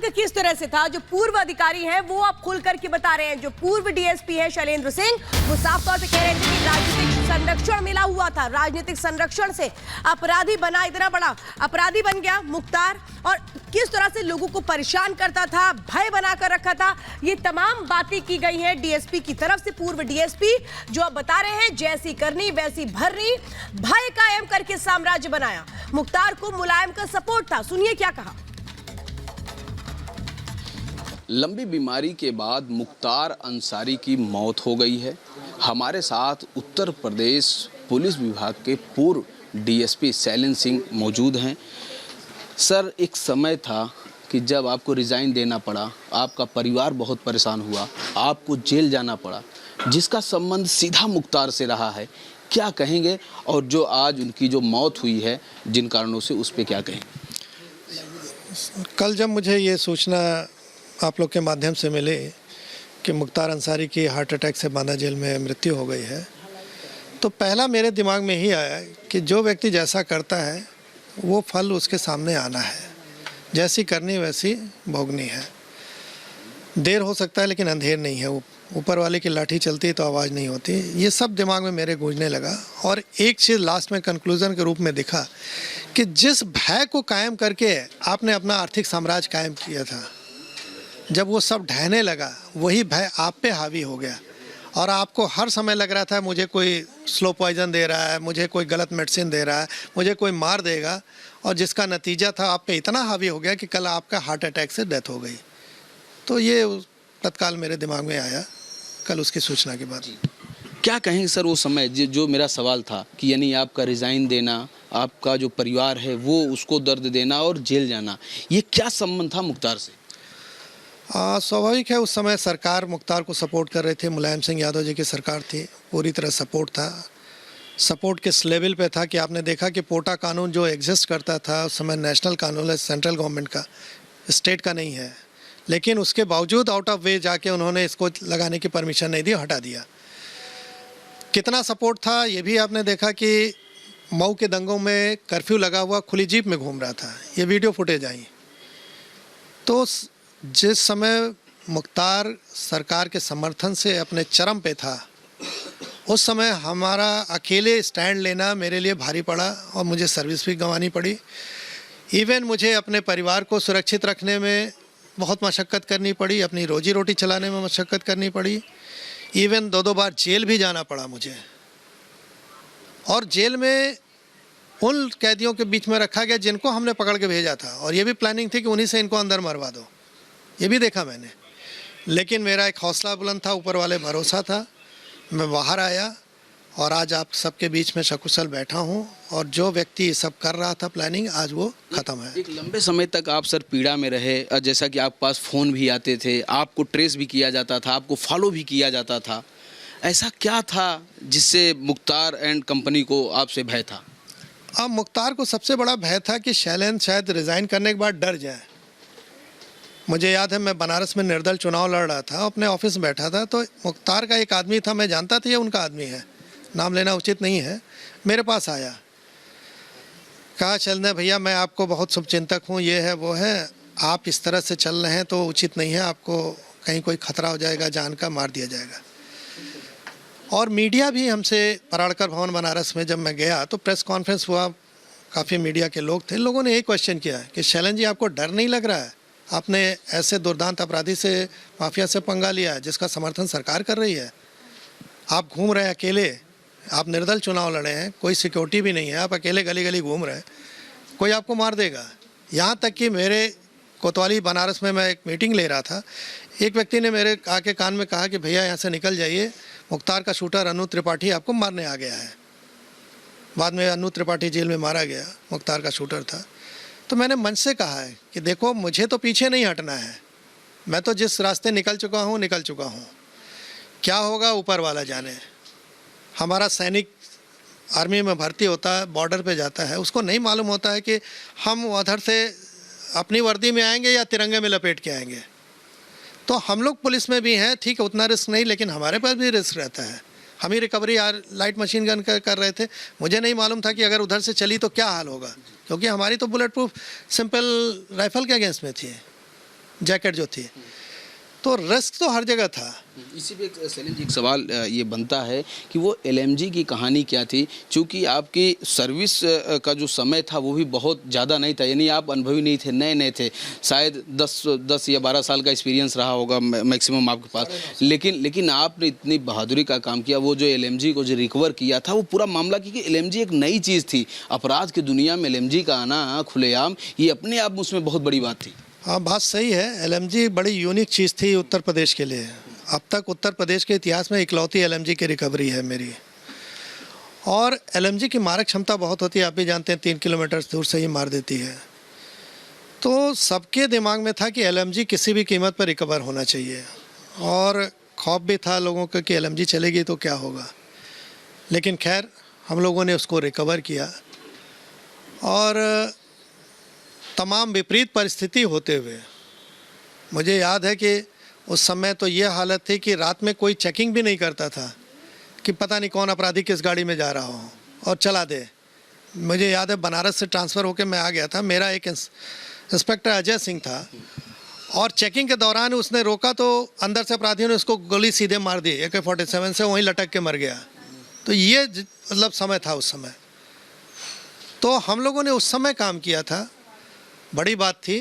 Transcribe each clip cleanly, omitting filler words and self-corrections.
संपर्क किस तरह से था? जो पूर्व अधिकारी हैं वो आप खुल करके बता रहे हैं। जो पूर्व डीएसपी है शैलेंद्र सिंह, वो साफ तौर पे कह रहे थे कि राजनीतिक संरक्षण मिला हुआ था, राजनीतिक संरक्षण से अपराधी बना, इतना बड़ा अपराधी बन गया मुख्तार, और किस तरह से लोगों को परेशान करता था, भय बनाकर रखा था। ये तमाम बातें की गई हैं डीएसपी की तरफ से। पूर्व डीएसपी जो अब बता रहे हैं, जैसी करनी वैसी भरनी, भय कायम करके साम्राज्य बनाया। मुख्तार को मुलायम का सपोर्ट था, सुनिए क्या कहा। लंबी बीमारी के बाद मुख्तार अंसारी की मौत हो गई है। हमारे साथ उत्तर प्रदेश पुलिस विभाग के पूर्व डीएसपी शैलेंद्र सिंह मौजूद हैं। सर, एक समय था कि जब आपको रिज़ाइन देना पड़ा, आपका परिवार बहुत परेशान हुआ, आपको जेल जाना पड़ा, जिसका संबंध सीधा मुख्तार से रहा है। क्या कहेंगे? और जो आज उनकी जो मौत हुई है जिन कारणों से, उस पर क्या कहेंगे? कल जब मुझे ये सूचना आप लोग के माध्यम से मिले कि मुख्तार अंसारी की हार्ट अटैक से बांदा जेल में मृत्यु हो गई है, तो पहला मेरे दिमाग में ही आया कि जो व्यक्ति जैसा करता है वो फल उसके सामने आना है। जैसी करनी वैसी भोगनी है। देर हो सकता है लेकिन अंधेर नहीं है। ऊपर वाले की लाठी चलती तो आवाज़ नहीं होती। ये सब दिमाग में मेरे गूंजने लगा। और एक चीज़ लास्ट में कंक्लूज़न के रूप में दिखा कि जिस भय को कायम करके आपने अपना आर्थिक साम्राज्य कायम किया था, जब वो सब ढहने लगा, वही भय आप पे हावी हो गया। और आपको हर समय लग रहा था मुझे कोई स्लो पॉइजन दे रहा है, मुझे कोई गलत मेडिसिन दे रहा है, मुझे कोई मार देगा। और जिसका नतीजा था आप पे इतना हावी हो गया कि कल आपका हार्ट अटैक से डेथ हो गई। तो ये तत्काल मेरे दिमाग में आया कल उसकी सूचना के बाद। क्या कहेंगे सर वो समय, जो मेरा सवाल था कि यानी आपका रिज़ाइन देना, आपका जो परिवार है वो उसको दर्द देना और जेल जाना, ये क्या संबंध था मुख्तार से? स्वाभाविक है, उस समय सरकार मुख्तार को सपोर्ट कर रहे थे। मुलायम सिंह यादव जी की सरकार थी, पूरी तरह सपोर्ट था। सपोर्ट किस लेवल पे था कि आपने देखा कि पोटा कानून जो एग्जिस्ट करता था उस समय नेशनल कानून है, सेंट्रल गवर्नमेंट का, स्टेट का नहीं है। लेकिन उसके बावजूद आउट ऑफ वे जाके उन्होंने इसको लगाने की परमिशन नहीं दी, हटा दिया। कितना सपोर्ट था ये भी आपने देखा कि मऊ के दंगों में कर्फ्यू लगा हुआ खुली जीप में घूम रहा था। ये वीडियो फुटेज आई। तो जिस समय मुख्तार सरकार के समर्थन से अपने चरम पे था, उस समय हमारा अकेले स्टैंड लेना मेरे लिए भारी पड़ा और मुझे सर्विस भी गंवानी पड़ी। इवन मुझे अपने परिवार को सुरक्षित रखने में बहुत मशक्क़त करनी पड़ी, अपनी रोजी रोटी चलाने में मशक्क़त करनी पड़ी। इवन 2-2 बार जेल भी जाना पड़ा मुझे। और जेल में उन कैदियों के बीच में रखा गया जिनको हमने पकड़ के भेजा था, और ये भी प्लानिंग थी कि उन्हीं से इनको अंदर मरवा दो। ये भी देखा मैंने। लेकिन मेरा एक हौसला बुलंद था, ऊपर वाले भरोसा था। मैं बाहर आया और आज आप सबके बीच में सकुशल बैठा हूँ। और जो व्यक्ति सब कर रहा था प्लानिंग, आज वो ख़त्म है। एक लंबे समय तक आप सर पीड़ा में रहे, और जैसा कि आपके पास फ़ोन भी आते थे, आपको ट्रेस भी किया जाता था, आपको फॉलो भी किया जाता था। ऐसा क्या था जिससे मुख्तार एंड कंपनी को आपसे भय था? अब मुख्तार को सबसे बड़ा भय था कि शैलेंद्र शायद रिज़ाइन करने के बाद डर जाए। मुझे याद है मैं बनारस में निर्दल चुनाव लड़ रहा था, अपने ऑफिस में बैठा था, तो मुख्तार का एक आदमी था, मैं जानता था ये उनका आदमी है, नाम लेना उचित नहीं है। मेरे पास आया, कहा चलने भैया मैं आपको बहुत शुभचिंतक हूँ, ये है वो है, आप इस तरह से चल रहे हैं तो उचित नहीं है, आपको कहीं कोई खतरा हो जाएगा, जान का मार दिया जाएगा। और मीडिया भी हमसे, पराड़कर भवन बनारस में जब मैं गया तो प्रेस कॉन्फ्रेंस हुआ, काफ़ी मीडिया के लोग थे। लोगों ने यही क्वेश्चन किया कि शैलेंद्र जी आपको डर नहीं लग रहा है? आपने ऐसे दुर्दांत अपराधी से, माफिया से पंगा लिया है जिसका समर्थन सरकार कर रही है। आप घूम रहे हैं अकेले, आप निर्दल चुनाव लड़े हैं, कोई सिक्योरिटी भी नहीं है, आप अकेले गली गली घूम रहे हैं, कोई आपको मार देगा। यहाँ तक कि मेरे कोतवाली बनारस में मैं एक मीटिंग ले रहा था, एक व्यक्ति ने मेरे आके कान में कहा कि भैया यहाँ से निकल जाइए, मुख्तार का शूटर अनु त्रिपाठी आपको मारने आ गया है। बाद में अनु त्रिपाठी जेल में मारा गया, मुख्तार का शूटर था। तो मैंने मन से कहा है कि देखो मुझे तो पीछे नहीं हटना है, मैं तो जिस रास्ते निकल चुका हूँ। क्या होगा ऊपर वाला जाने। हमारा सैनिक आर्मी में भर्ती होता है, बॉर्डर पे जाता है, उसको नहीं मालूम होता है कि हम उधर से अपनी वर्दी में आएंगे या तिरंगे में लपेट के आएंगे। तो हम लोग पुलिस में भी हैं, ठीक है उतना रिस्क नहीं, लेकिन हमारे पास भी रिस्क रहता है। हम ही रिकवरी लाइट मशीन गन कर रहे थे, मुझे नहीं मालूम था कि अगर उधर से चली तो क्या हाल होगा, क्योंकि हमारी तो बुलेट प्रूफ सिंपल राइफल के अगेंस्ट में थी। जैकेट जो थी, तो रिस्क तो हर जगह था। इसी पे सैलिन जी एक सवाल ये बनता है कि वो LMG की कहानी क्या थी, क्योंकि आपकी सर्विस का जो समय था वो भी बहुत ज़्यादा नहीं था, यानी आप अनुभवी नहीं थे, नए थे, शायद 10 या 12 साल का एक्सपीरियंस रहा होगा मैक्सिमम आपके पास, लेकिन आपने इतनी बहादुरी का काम किया। वो जो LMG को जो रिकवर किया था वो पूरा मामला, क्योंकि LMG एक नई चीज़ थी, अपराध की दुनिया में LMG का आना खुलेआम, ये अपने आप उसमें बहुत बड़ी बात थी। हाँ, बात सही है। LMG बड़ी यूनिक चीज़ थी उत्तर प्रदेश के लिए। अब तक उत्तर प्रदेश के इतिहास में इकलौती LMG की रिकवरी है मेरी। और LMG की मारक क्षमता बहुत होती है, आप भी जानते हैं, 3 किलोमीटर दूर से ही मार देती है। तो सबके दिमाग में था कि LMG किसी भी कीमत पर रिकवर होना चाहिए, और खौफ भी था लोगों का कि LMG चलेगी तो क्या होगा। लेकिन खैर हम लोगों ने उसको रिकवर किया, और तमाम विपरीत परिस्थिति होते हुए मुझे याद है कि उस समय तो ये हालत थी कि रात में कोई चेकिंग भी नहीं करता था कि पता नहीं कौन अपराधी किस गाड़ी में जा रहा हो और चला दे। मुझे याद है बनारस से ट्रांसफ़र होकर मैं आ गया था, मेरा एक इंस्पेक्टर अजय सिंह था, और चेकिंग के दौरान उसने रोका तो अंदर से अपराधियों ने उसको गोली सीधे मार दी AK-47 से, वहीं लटक के मर गया। तो ये मतलब समय था उस समय। तो हम लोगों ने उस समय काम किया था, बड़ी बात थी,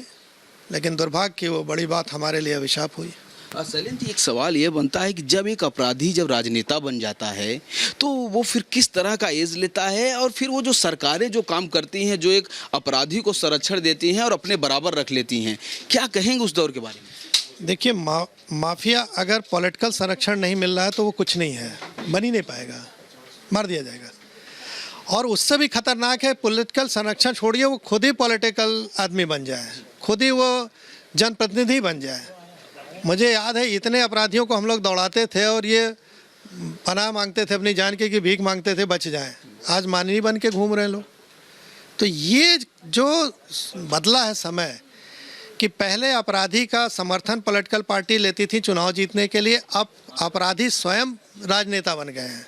लेकिन दुर्भाग्य की वो बड़ी बात हमारे लिए अभिशाप हुई। सैलिन जी, एक सवाल ये बनता है कि जब एक अपराधी जब राजनेता बन जाता है तो वो फिर किस तरह का एज लेता है, और फिर वो जो सरकारें जो काम करती हैं, जो एक अपराधी को संरक्षण देती हैं और अपने बराबर रख लेती हैं, क्या कहेंगे उस दौर के बारे में? देखिए, माफिया अगर पॉलिटिकल संरक्षण नहीं मिल रहा है तो वो कुछ नहीं है, बन ही नहीं पाएगा, मार दिया जाएगा। और उससे भी खतरनाक है, पॉलिटिकल संरक्षण छोड़िए, वो खुद ही पॉलिटिकल आदमी बन जाए, खुद ही वो जनप्रतिनिधि बन जाए। मुझे याद है इतने अपराधियों को हम लोग दौड़ाते थे और ये पनाह मांगते थे अपनी जान की, कि भीख मांगते थे बच जाएं। आज माननीय बन के घूम रहे लोग। तो ये जो बदला है समय, कि पहले अपराधी का समर्थन पॉलिटिकल पार्टी लेती थी चुनाव जीतने के लिए, अब अपराधी स्वयं राजनेता बन गए हैं।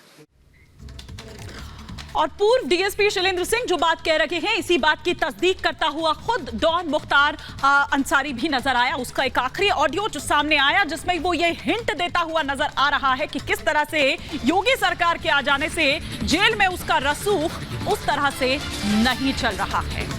और पूर्व DSP शैलेंद्र सिंह जो बात कह रहे हैं, इसी बात की तस्दीक करता हुआ खुद डॉन मुख्तार अंसारी भी नजर आया। उसका एक आखिरी ऑडियो जो सामने आया, जिसमें वो ये हिंट देता हुआ नजर आ रहा है कि किस तरह से योगी सरकार के आ जाने से जेल में उसका रसूख उस तरह से नहीं चल रहा है।